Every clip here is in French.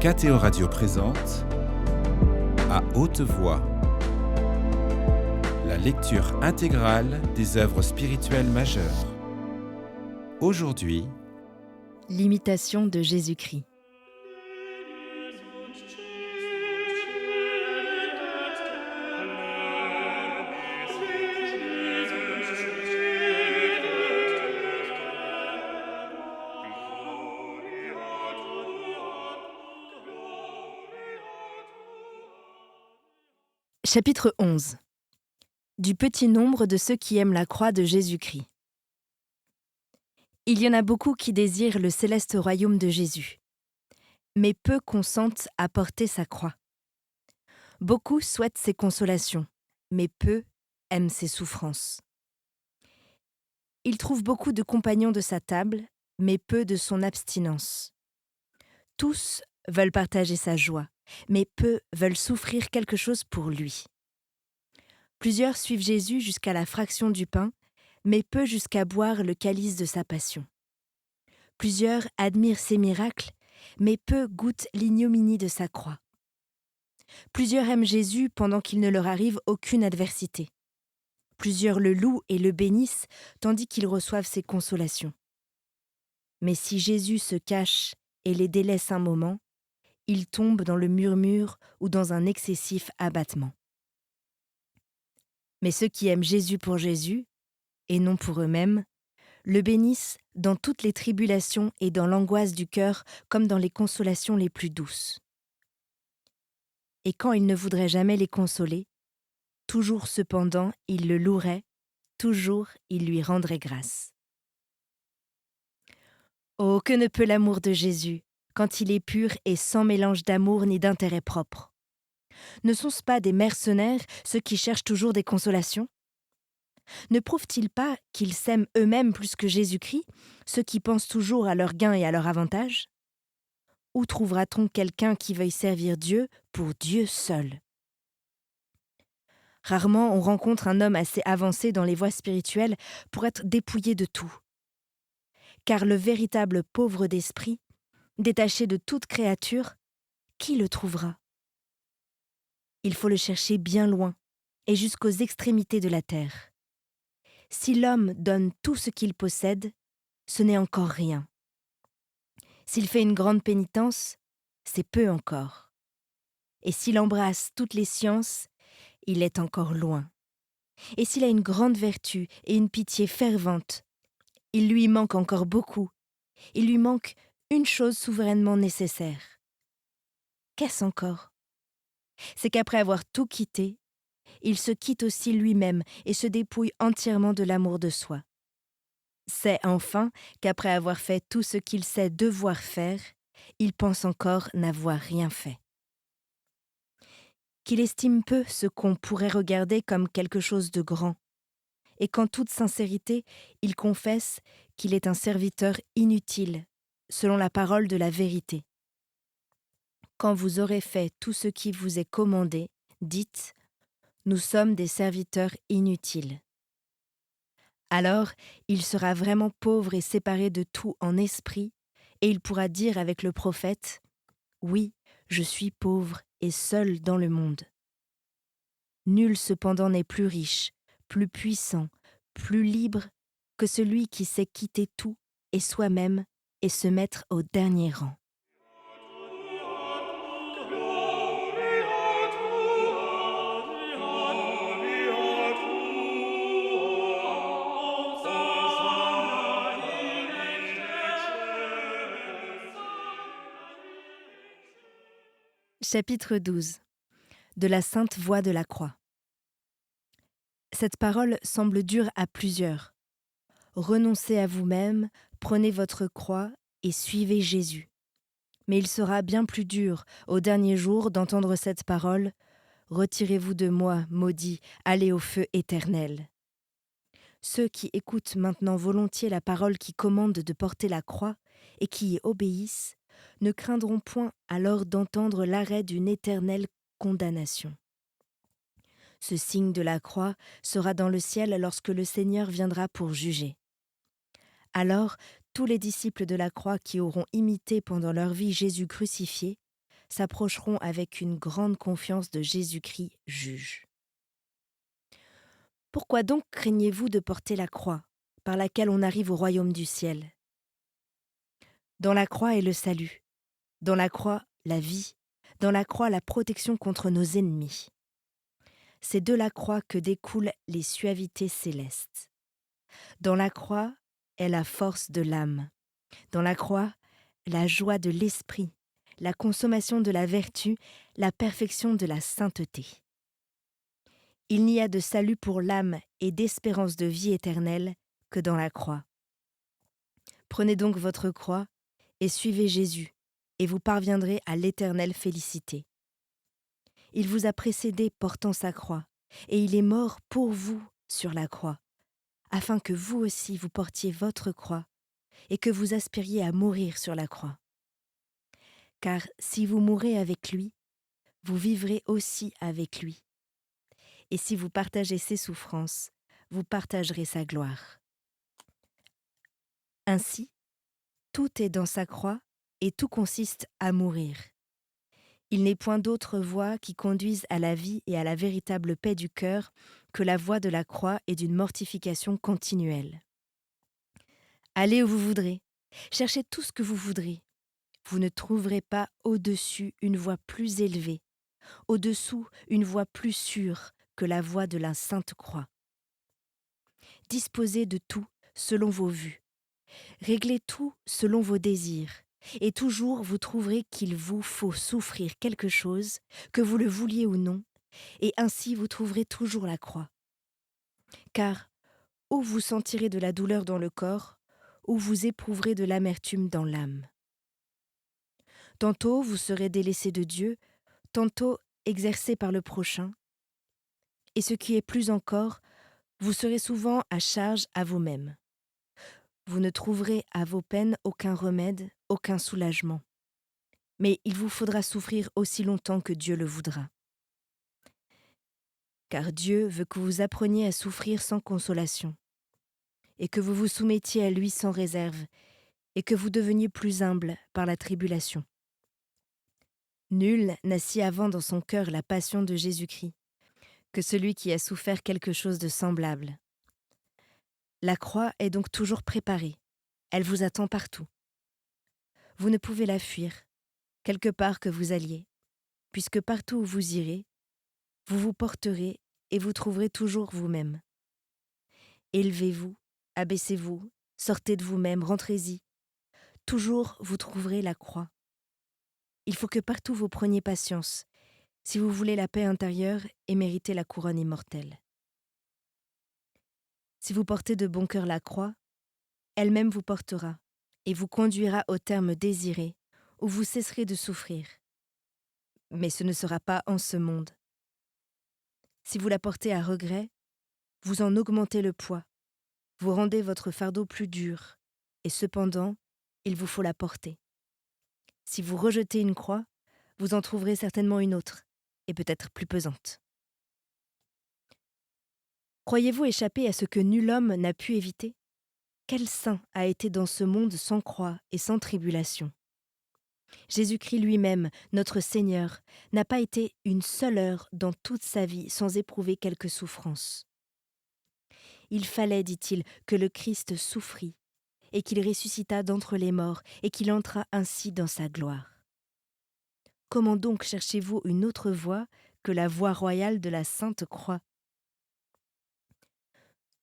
KTO Radio présente À haute voix, la lecture intégrale des œuvres spirituelles majeures. Aujourd'hui, l'imitation de Jésus-Christ. Chapitre 11. Du petit nombre de ceux qui aiment la croix de Jésus-Christ. Il y en a beaucoup qui désirent le céleste royaume de Jésus, mais peu consentent à porter sa croix. Beaucoup souhaitent ses consolations, mais peu aiment ses souffrances. Il trouve beaucoup de compagnons de sa table, mais peu de son abstinence. Tous veulent partager sa joie, mais peu veulent souffrir quelque chose pour lui. Plusieurs suivent Jésus jusqu'à la fraction du pain, mais peu jusqu'à boire le calice de sa passion. Plusieurs admirent ses miracles, mais peu goûtent l'ignominie de sa croix. Plusieurs aiment Jésus pendant qu'il ne leur arrive aucune adversité. Plusieurs le louent et le bénissent, tandis qu'ils reçoivent ses consolations. Mais si Jésus se cache et les délaisse un moment, ils tombent dans le murmure ou dans un excessif abattement. Mais ceux qui aiment Jésus pour Jésus, et non pour eux-mêmes, le bénissent dans toutes les tribulations et dans l'angoisse du cœur comme dans les consolations les plus douces. Et quand il ne voudrait jamais les consoler, toujours cependant il le louerait, toujours il lui rendrait grâce. Oh, que ne peut l'amour de Jésus, quand il est pur et sans mélange d'amour ni d'intérêt propre. Ne sont-ce pas des mercenaires, ceux qui cherchent toujours des consolations ? Ne prouvent-ils pas qu'ils s'aiment eux-mêmes plus que Jésus-Christ, ceux qui pensent toujours à leur gain et à leur avantage ? Où trouvera-t-on quelqu'un qui veuille servir Dieu pour Dieu seul ? Rarement on rencontre un homme assez avancé dans les voies spirituelles pour être dépouillé de tout. Car le véritable pauvre d'esprit, détaché de toute créature, qui le trouvera ? Il faut le chercher bien loin et jusqu'aux extrémités de la terre. Si l'homme donne tout ce qu'il possède, ce n'est encore rien. S'il fait une grande pénitence, c'est peu encore. Et s'il embrasse toutes les sciences, il est encore loin. Et s'il a une grande vertu et une pitié fervente, il lui manque encore beaucoup. Il lui manque une chose souverainement nécessaire. Qu'est-ce encore ? C'est qu'après avoir tout quitté, il se quitte aussi lui-même et se dépouille entièrement de l'amour de soi. C'est enfin qu'après avoir fait tout ce qu'il sait devoir faire, il pense encore n'avoir rien fait. Qu'il estime peu ce qu'on pourrait regarder comme quelque chose de grand, et qu'en toute sincérité, il confesse qu'il est un serviteur inutile, selon la parole de la vérité. Quand vous aurez fait tout ce qui vous est commandé, dites « Nous sommes des serviteurs inutiles ». Alors, il sera vraiment pauvre et séparé de tout en esprit, et il pourra dire avec le prophète « Oui, je suis pauvre et seul dans le monde ». Nul cependant n'est plus riche, plus puissant, plus libre que celui qui sait quitter tout et soi-même et se mettre au dernier rang. Chapitre 12. De la sainte voie de la croix. Cette parole semble dure à plusieurs. Renoncez à vous-même, prenez votre croix et suivez Jésus. Mais il sera bien plus dur, au dernier jour, d'entendre cette parole « Retirez-vous de moi, maudit, allez au feu éternel ». Ceux qui écoutent maintenant volontiers la parole qui commande de porter la croix et qui y obéissent ne craindront point alors d'entendre l'arrêt d'une éternelle condamnation. Ce signe de la croix sera dans le ciel lorsque le Seigneur viendra pour juger. Alors, tous les disciples de la croix qui auront imité pendant leur vie Jésus crucifié s'approcheront avec une grande confiance de Jésus-Christ, juge. Pourquoi donc craignez-vous de porter la croix, par laquelle on arrive au royaume du ciel? Dans la croix est le salut, dans la croix la vie, dans la croix la protection contre nos ennemis. C'est de la croix que découlent les suavités célestes. Dans la croix est la force de l'âme. Dans la croix, la joie de l'esprit, la consommation de la vertu, la perfection de la sainteté. Il n'y a de salut pour l'âme et d'espérance de vie éternelle que dans la croix. Prenez donc votre croix et suivez Jésus, et vous parviendrez à l'éternelle félicité. Il vous a précédé portant sa croix, et il est mort pour vous sur la croix, afin que vous aussi vous portiez votre croix, et que vous aspiriez à mourir sur la croix. Car si vous mourrez avec lui, vous vivrez aussi avec lui. Et si vous partagez ses souffrances, vous partagerez sa gloire. Ainsi, tout est dans sa croix et tout consiste à mourir. Il n'est point d'autre voie qui conduise à la vie et à la véritable paix du cœur que la voie de la croix et d'une mortification continuelle. Allez où vous voudrez, cherchez tout ce que vous voudrez. Vous ne trouverez pas au-dessus une voie plus élevée, au-dessous une voie plus sûre que la voie de la Sainte Croix. Disposez de tout selon vos vues. Réglez tout selon vos désirs. Et toujours vous trouverez qu'il vous faut souffrir quelque chose, que vous le vouliez ou non, et ainsi vous trouverez toujours la croix. Car ou vous sentirez de la douleur dans le corps, ou vous éprouverez de l'amertume dans l'âme. Tantôt vous serez délaissé de Dieu, tantôt exercé par le prochain, et ce qui est plus encore, vous serez souvent à charge à vous-même. Vous ne trouverez à vos peines aucun remède, aucun soulagement. Mais il vous faudra souffrir aussi longtemps que Dieu le voudra. Car Dieu veut que vous appreniez à souffrir sans consolation, et que vous vous soumettiez à lui sans réserve, et que vous deveniez plus humble par la tribulation. Nul n'a si avant dans son cœur la passion de Jésus-Christ que celui qui a souffert quelque chose de semblable. La croix est donc toujours préparée, elle vous attend partout. Vous ne pouvez la fuir, quelque part que vous alliez, puisque partout où vous irez, vous vous porterez et vous trouverez toujours vous-même. Élevez-vous, abaissez-vous, sortez de vous-même, rentrez-y. Toujours vous trouverez la croix. Il faut que partout vous preniez patience, si vous voulez la paix intérieure et mériter la couronne immortelle. Si vous portez de bon cœur la croix, elle-même vous portera et vous conduira au terme désiré, où vous cesserez de souffrir. Mais ce ne sera pas en ce monde. Si vous la portez à regret, vous en augmentez le poids, vous rendez votre fardeau plus dur, et cependant, il vous faut la porter. Si vous rejetez une croix, vous en trouverez certainement une autre, et peut-être plus pesante. Croyez-vous échapper à ce que nul homme n'a pu éviter? Quel saint a été dans ce monde sans croix et sans tribulation? Jésus-Christ lui-même, notre Seigneur, n'a pas été une seule heure dans toute sa vie sans éprouver quelque souffrance. Il fallait, dit-il, que le Christ souffrit, et qu'il ressuscitât d'entre les morts, et qu'il entrât ainsi dans sa gloire. Comment donc cherchez-vous une autre voie que la voie royale de la Sainte Croix?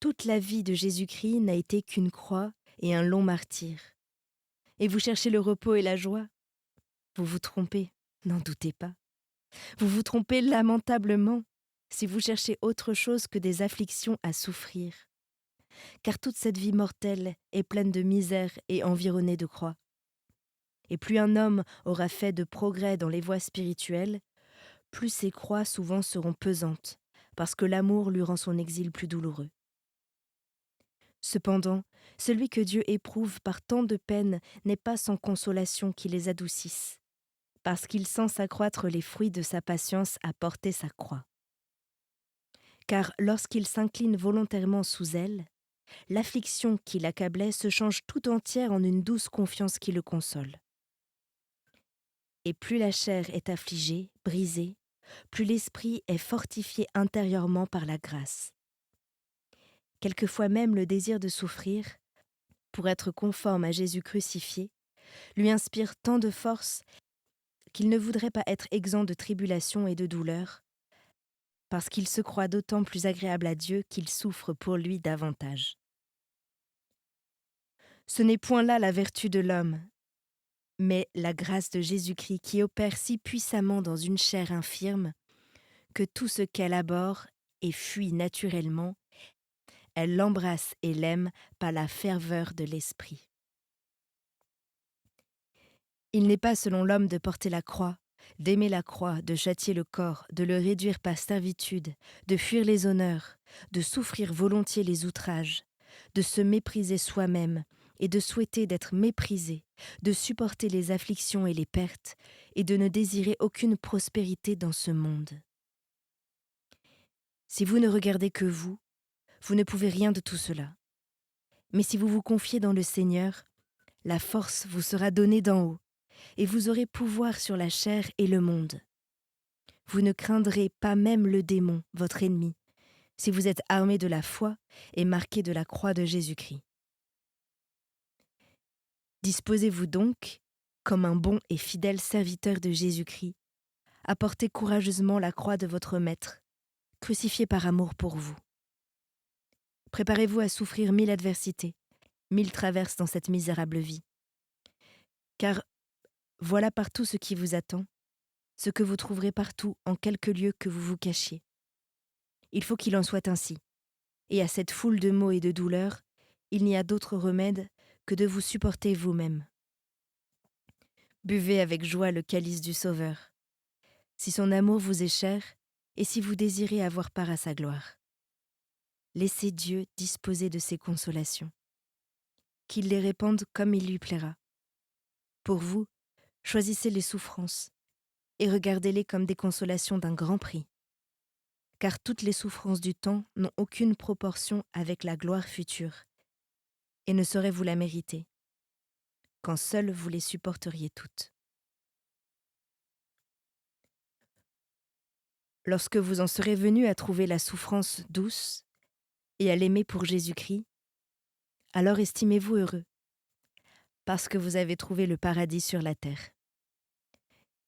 Toute la vie de Jésus-Christ n'a été qu'une croix et un long martyre. Et vous cherchez le repos et la joie? Vous vous trompez, n'en doutez pas. Vous vous trompez lamentablement si vous cherchez autre chose que des afflictions à souffrir. Car toute cette vie mortelle est pleine de misère et environnée de croix. Et plus un homme aura fait de progrès dans les voies spirituelles, plus ses croix souvent seront pesantes, parce que l'amour lui rend son exil plus douloureux. Cependant, celui que Dieu éprouve par tant de peines n'est pas sans consolation qui les adoucisse, parce qu'il sent s'accroître les fruits de sa patience à porter sa croix. Car lorsqu'il s'incline volontairement sous elle, l'affliction qui l'accablait se change tout entière en une douce confiance qui le console. Et plus la chair est affligée, brisée, plus l'esprit est fortifié intérieurement par la grâce. Quelquefois même le désir de souffrir, pour être conforme à Jésus crucifié, lui inspire tant de force qu'il ne voudrait pas être exempt de tribulations et de douleurs, parce qu'il se croit d'autant plus agréable à Dieu qu'il souffre pour lui davantage. Ce n'est point là la vertu de l'homme, mais la grâce de Jésus-Christ qui opère si puissamment dans une chair infirme que tout ce qu'elle abhorre et fuit naturellement, elle l'embrasse et l'aime par la ferveur de l'esprit. Il n'est pas selon l'homme de porter la croix, d'aimer la croix, de châtier le corps, de le réduire par servitude, de fuir les honneurs, de souffrir volontiers les outrages, de se mépriser soi-même et de souhaiter d'être méprisé, de supporter les afflictions et les pertes, et de ne désirer aucune prospérité dans ce monde. Si vous ne regardez que vous, vous ne pouvez rien de tout cela. Mais si vous vous confiez dans le Seigneur, la force vous sera donnée d'en haut, et vous aurez pouvoir sur la chair et le monde. Vous ne craindrez pas même le démon, votre ennemi, si vous êtes armé de la foi et marqué de la croix de Jésus-Christ. Disposez-vous donc, comme un bon et fidèle serviteur de Jésus-Christ, à porter courageusement la croix de votre Maître, crucifié par amour pour vous. Préparez-vous à souffrir 1000 adversités, 1000 traverses dans cette misérable vie. Car voilà partout ce qui vous attend, ce que vous trouverez partout en quelque lieu que vous vous cachiez. Il faut qu'il en soit ainsi. Et à cette foule de maux et de douleurs, il n'y a d'autre remède que de vous supporter vous-même. Buvez avec joie le calice du Sauveur, si son amour vous est cher et si vous désirez avoir part à sa gloire. Laissez Dieu disposer de ses consolations, qu'il les répande comme il lui plaira. Pour vous, choisissez les souffrances et regardez-les comme des consolations d'un grand prix, car toutes les souffrances du temps n'ont aucune proportion avec la gloire future, et ne sauraient vous la mériter, quand seuls vous les supporteriez toutes. Lorsque vous en serez venus à trouver la souffrance douce et à l'aimer pour Jésus-Christ, alors estimez-vous heureux, parce que vous avez trouvé le paradis sur la terre.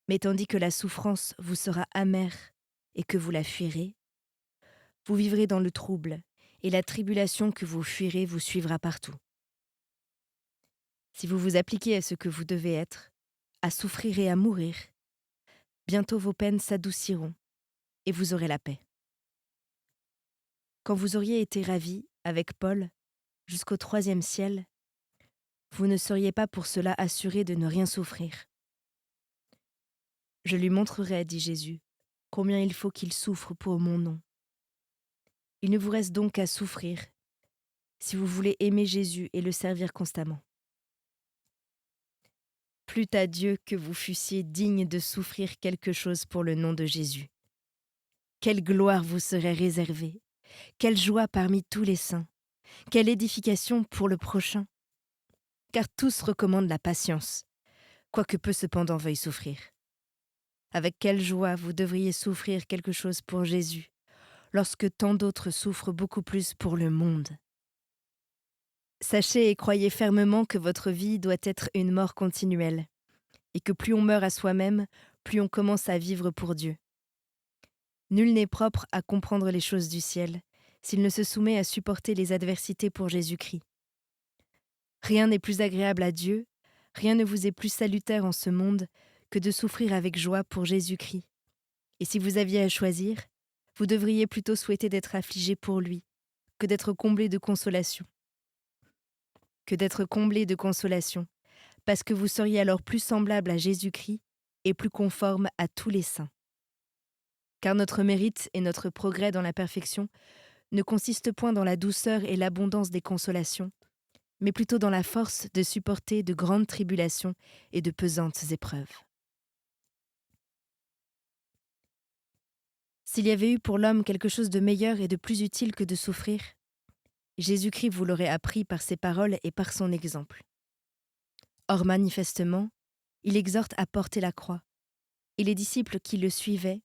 Mais tandis que la souffrance vous sera amère et que vous la fuirez, vous vivrez dans le trouble, et la tribulation que vous fuirez vous suivra partout. Si vous vous appliquez à ce que vous devez être, à souffrir et à mourir, bientôt vos peines s'adouciront, et vous aurez la paix. Quand vous auriez été ravis, avec Paul, jusqu'au 3e ciel, vous ne seriez pas pour cela assurés de ne rien souffrir. Je lui montrerai, dit Jésus, combien il faut qu'il souffre pour mon nom. Il ne vous reste donc qu'à souffrir, si vous voulez aimer Jésus et le servir constamment. Plût à Dieu que vous fussiez dignes de souffrir quelque chose pour le nom de Jésus. Quelle gloire vous serait réservée, quelle joie parmi tous les saints, quelle édification pour le prochain. Car tous recommandent la patience, quoique peu cependant veuillent souffrir. Avec quelle joie vous devriez souffrir quelque chose pour Jésus, lorsque tant d'autres souffrent beaucoup plus pour le monde. Sachez et croyez fermement que votre vie doit être une mort continuelle, et que plus on meurt à soi-même, plus on commence à vivre pour Dieu. Nul n'est propre à comprendre les choses du ciel, s'il ne se soumet à supporter les adversités pour Jésus-Christ. Rien n'est plus agréable à Dieu, rien ne vous est plus salutaire en ce monde que de souffrir avec joie pour Jésus-Christ. Et si vous aviez à choisir, vous devriez plutôt souhaiter d'être affligé pour lui, que d'être comblé de consolation. Parce que vous seriez alors plus semblable à Jésus-Christ et plus conforme à tous les saints. Car notre mérite et notre progrès dans la perfection ne consistent point dans la douceur et l'abondance des consolations, mais plutôt dans la force de supporter de grandes tribulations et de pesantes épreuves. S'il y avait eu pour l'homme quelque chose de meilleur et de plus utile que de souffrir, Jésus-Christ vous l'aurait appris par ses paroles et par son exemple. Or manifestement, Il exhorte à porter la croix. Et les disciples qui le suivaient,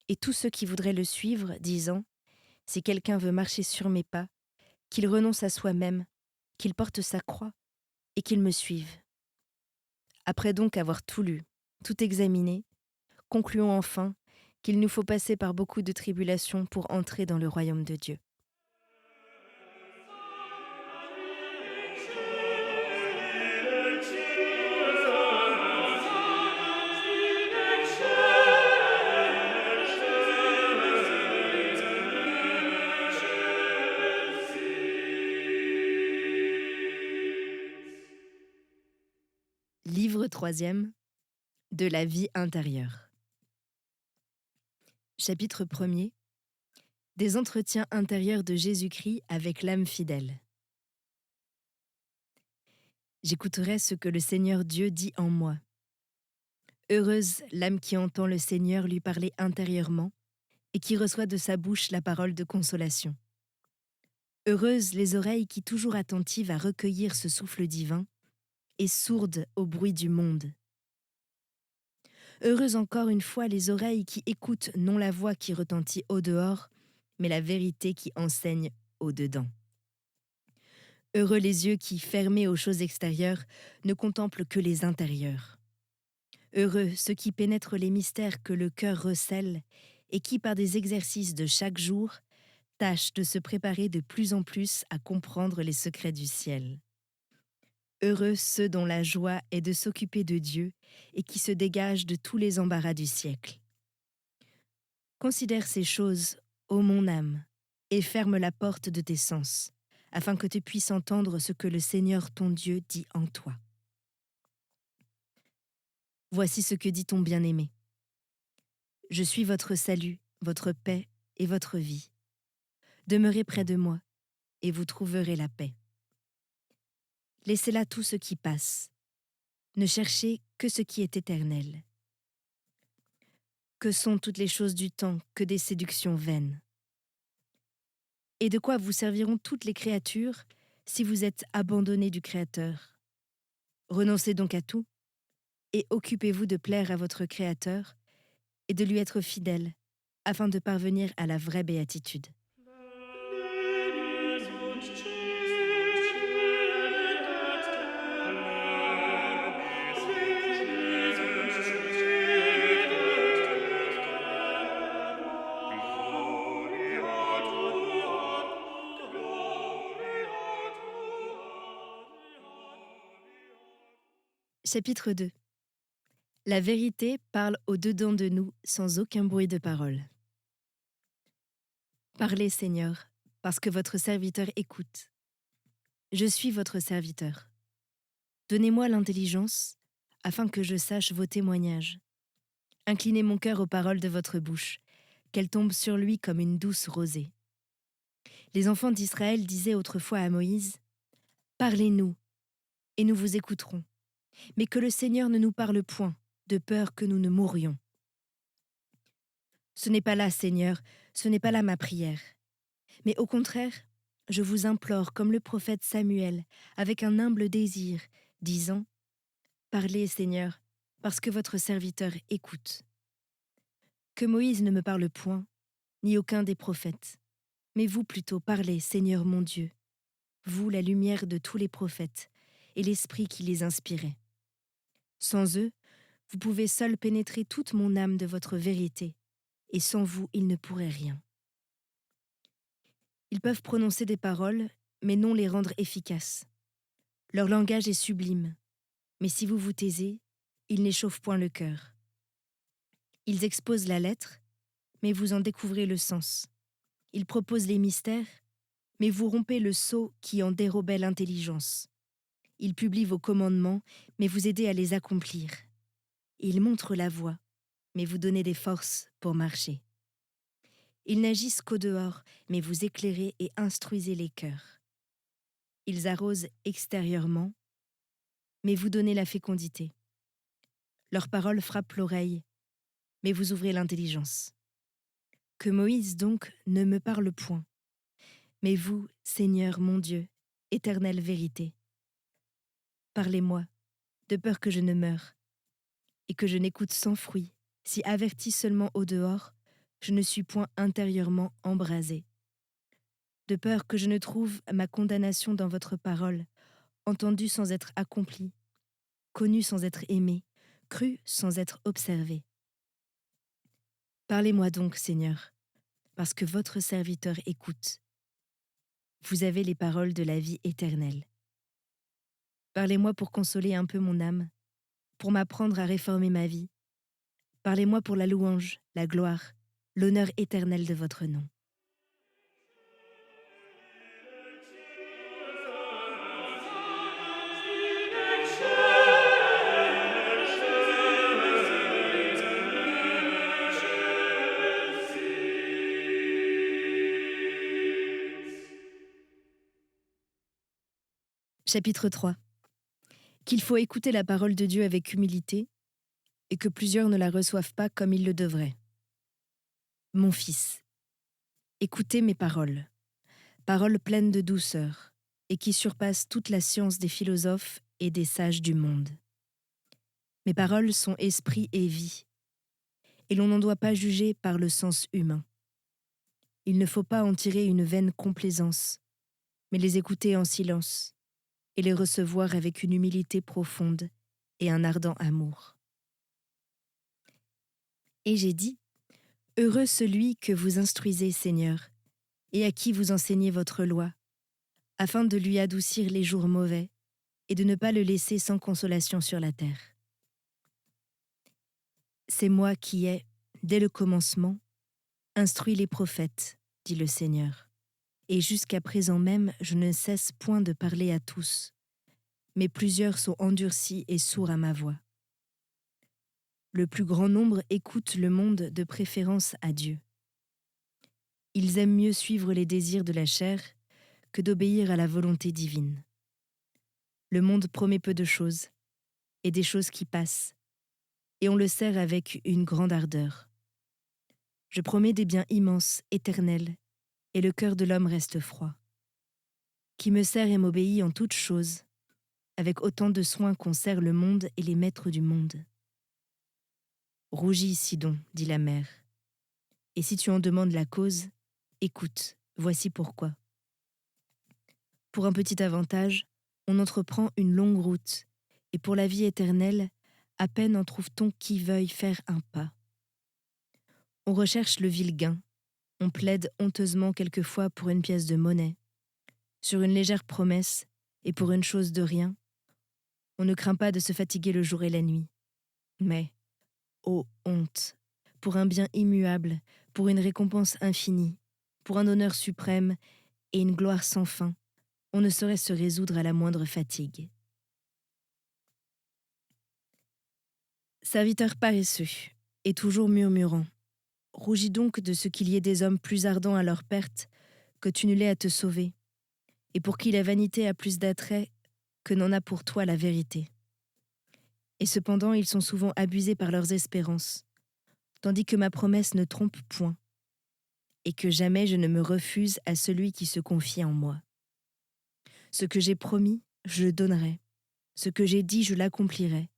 et tous ceux qui voudraient le suivre, disant « Si quelqu'un veut marcher sur mes pas, qu'il renonce à soi-même, qu'il porte sa croix, et qu'il me suive. » Après donc avoir tout lu, tout examiné, concluons enfin qu'il nous faut passer par beaucoup de tribulations pour entrer dans le royaume de Dieu. Livre 3e de la vie intérieure. Chapitre 1er. Des entretiens intérieurs de Jésus-Christ avec l'âme fidèle. J'écouterai ce que le Seigneur Dieu dit en moi. Heureuse l'âme qui entend le Seigneur lui parler intérieurement et qui reçoit de sa bouche la parole de consolation. Heureuses les oreilles qui, toujours attentives à recueillir ce souffle divin, et sourdes au bruit du monde. Heureuses encore une fois les oreilles qui écoutent non la voix qui retentit au dehors, mais la vérité qui enseigne au dedans. Heureux les yeux qui, fermés aux choses extérieures, ne contemplent que les intérieurs. Heureux ceux qui pénètrent les mystères que le cœur recèle et qui, par des exercices de chaque jour, tâchent de se préparer de plus en plus à comprendre les secrets du ciel. Heureux ceux dont la joie est de s'occuper de Dieu et qui se dégagent de tous les embarras du siècle. Considère ces choses, ô mon âme, et ferme la porte de tes sens, afin que tu puisses entendre ce que le Seigneur ton Dieu dit en toi. Voici ce que dit ton bien-aimé. Je suis votre salut, votre paix et votre vie. Demeurez près de moi, et vous trouverez la paix. Laissez là tout ce qui passe. Ne cherchez que ce qui est éternel. Que sont toutes les choses du temps que des séductions vaines? Et de quoi vous serviront toutes les créatures si vous êtes abandonnés du Créateur? Renoncez donc à tout, et occupez-vous de plaire à votre Créateur et de lui être fidèle, afin de parvenir à la vraie béatitude. Chapitre 2. La vérité parle au-dedans de nous sans aucun bruit de parole. Parlez, Seigneur, parce que votre serviteur écoute. Je suis votre serviteur. Donnez-moi l'intelligence, afin que je sache vos témoignages. Inclinez mon cœur aux paroles de votre bouche, qu'elles tombent sur lui comme une douce rosée. Les enfants d'Israël disaient autrefois à Moïse, « Parlez-nous, et nous vous écouterons. Mais que le Seigneur ne nous parle point, de peur que nous ne mourions. » Ce n'est pas là, Seigneur, ce n'est pas là ma prière. Mais au contraire, je vous implore comme le prophète Samuel, avec un humble désir, disant « Parlez, Seigneur, parce que votre serviteur écoute. » Que Moïse ne me parle point, ni aucun des prophètes. Mais vous plutôt parlez, Seigneur mon Dieu, vous la lumière de tous les prophètes, et l'esprit qui les inspirait. Sans eux, vous pouvez seul pénétrer toute mon âme de votre vérité, et sans vous, il ne pourrait rien. Ils peuvent prononcer des paroles, mais non les rendre efficaces. Leur langage est sublime, mais si vous vous taisez, ils n'échauffent point le cœur. Ils exposent la lettre, mais vous en découvrez le sens. Ils proposent les mystères, mais vous rompez le sceau qui en dérobait l'intelligence. Ils publient vos commandements, mais vous aidez à les accomplir. Ils montrent la voie, mais vous donnez des forces pour marcher. Ils n'agissent qu'au dehors, mais vous éclairez et instruisez les cœurs. Ils arrosent extérieurement, mais vous donnez la fécondité. Leurs paroles frappent l'oreille, mais vous ouvrez l'intelligence. Que Moïse donc ne me parle point, mais vous, Seigneur mon Dieu, éternelle vérité. Parlez-moi, de peur que je ne meure, et que je n'écoute sans fruit, si averti seulement au dehors, je ne suis point intérieurement embrasé. De peur que je ne trouve ma condamnation dans votre parole, entendue sans être accomplie, connue sans être aimée, crue sans être observée. Parlez-moi donc, Seigneur, parce que votre serviteur écoute. Vous avez les paroles de la vie éternelle. Parlez-moi pour consoler un peu mon âme, pour m'apprendre à réformer ma vie. Parlez-moi pour la louange, la gloire, l'honneur éternel de votre nom. Chapitre 3. Qu'il faut écouter la parole de Dieu avec humilité et que plusieurs ne la reçoivent pas comme ils le devraient. Mon fils, écoutez mes paroles, paroles pleines de douceur et qui surpassent toute la science des philosophes et des sages du monde. Mes paroles sont esprit et vie, et l'on n'en doit pas juger par le sens humain. Il ne faut pas en tirer une vaine complaisance, mais les écouter en silence et les recevoir avec une humilité profonde et un ardent amour. Et j'ai dit, heureux celui que vous instruisez, Seigneur, et à qui vous enseignez votre loi, afin de lui adoucir les jours mauvais et de ne pas le laisser sans consolation sur la terre. C'est moi qui ai, dès le commencement, instruit les prophètes, dit le Seigneur, et jusqu'à présent même je ne cesse point de parler à tous, mais plusieurs sont endurcis et sourds à ma voix. Le plus grand nombre écoute le monde de préférence à Dieu. Ils aiment mieux suivre les désirs de la chair que d'obéir à la volonté divine. Le monde promet peu de choses, et des choses qui passent, et on le sert avec une grande ardeur. Je promets des biens immenses, éternels, et le cœur de l'homme reste froid. Qui me sert et m'obéit en toutes choses, avec autant de soin qu'on sert le monde et les maîtres du monde. Rougis, Sidon, dit la mer. Et si tu en demandes la cause, écoute, voici pourquoi. Pour un petit avantage, on entreprend une longue route, et pour la vie éternelle, à peine en trouve-t-on qui veuille faire un pas. On recherche le vil gain, on plaide honteusement quelquefois pour une pièce de monnaie, sur une légère promesse et pour une chose de rien. On ne craint pas de se fatiguer le jour et la nuit. Mais, ô honte, pour un bien immuable, pour une récompense infinie, pour un honneur suprême et une gloire sans fin, on ne saurait se résoudre à la moindre fatigue. Serviteur paresseux, et toujours murmurant, rougis donc de ce qu'il y ait des hommes plus ardents à leur perte que tu ne l'es à te sauver, et pour qui la vanité a plus d'attrait que n'en a pour toi la vérité. Et cependant ils sont souvent abusés par leurs espérances, tandis que ma promesse ne trompe point, et que jamais je ne me refuse à celui qui se confie en moi. Ce que j'ai promis, je le donnerai. Ce que j'ai dit, je l'accomplirai.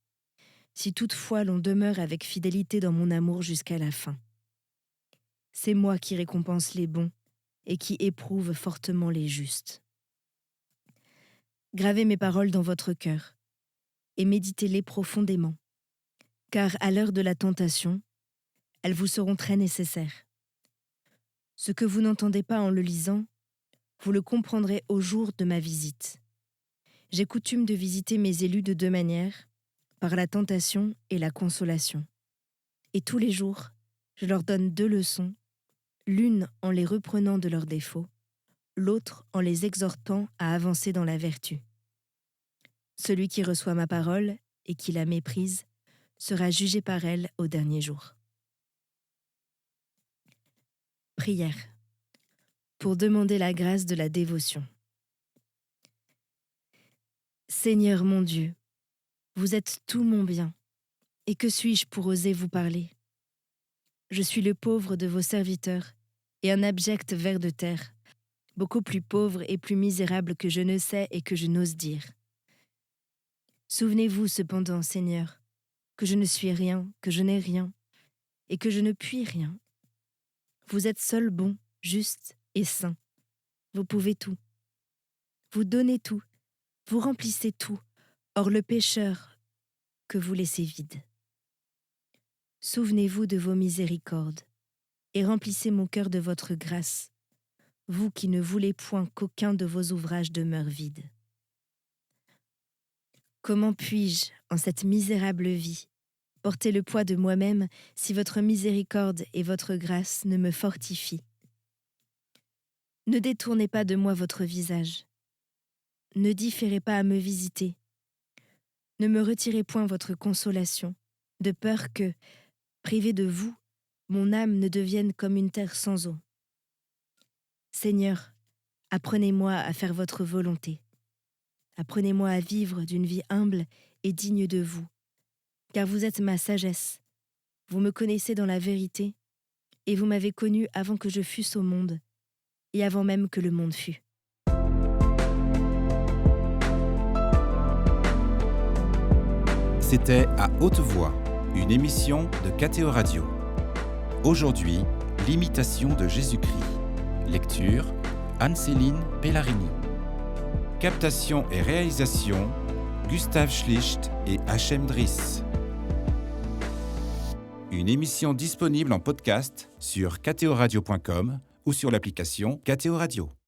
Si toutefois l'on demeure avec fidélité dans mon amour jusqu'à la fin. C'est moi qui récompense les bons et qui éprouve fortement les justes. Gravez mes paroles dans votre cœur et méditez-les profondément, car à l'heure de la tentation, elles vous seront très nécessaires. Ce que vous n'entendez pas en le lisant, vous le comprendrez au jour de ma visite. J'ai coutume de visiter mes élus de deux manières, par la tentation et la consolation. Et tous les jours, je leur donne deux leçons, l'une en les reprenant de leurs défauts, l'autre en les exhortant à avancer dans la vertu. Celui qui reçoit ma parole et qui la méprise sera jugé par elle au dernier jour. Prière. Pour demander la grâce de la dévotion. Seigneur mon Dieu, vous êtes tout mon bien, et que suis-je pour oser vous parler? Je suis le pauvre de vos serviteurs, et un abject ver de terre, beaucoup plus pauvre et plus misérable que je ne sais et que je n'ose dire. Souvenez-vous cependant, Seigneur, que je ne suis rien, que je n'ai rien, et que je ne puis rien. Vous êtes seul bon, juste et saint. Vous pouvez tout. Vous donnez tout, vous remplissez tout, hors le pécheur que vous laissez vide. Souvenez-vous de vos miséricordes, et remplissez mon cœur de votre grâce, vous qui ne voulez point qu'aucun de vos ouvrages demeure vide. Comment puis-je, en cette misérable vie, porter le poids de moi-même si votre miséricorde et votre grâce ne me fortifient? Ne détournez pas de moi votre visage. Ne différez pas à me visiter. Ne me retirez point votre consolation, de peur que, privée de vous, mon âme ne devienne comme une terre sans eau. Seigneur, apprenez-moi à faire votre volonté. Apprenez-moi à vivre d'une vie humble et digne de vous, car vous êtes ma sagesse. Vous me connaissez dans la vérité, et vous m'avez connu avant que je fusse au monde, et avant même que le monde fût. C'était À haute voix, une émission de KTO Radio. Aujourd'hui, l'imitation de Jésus-Christ. Lecture, Anne-Céline Pellarini. Captation et réalisation, Gustave Schlicht et Hachem Driss. Une émission disponible en podcast sur ktoradio.com ou sur l'application KTO Radio.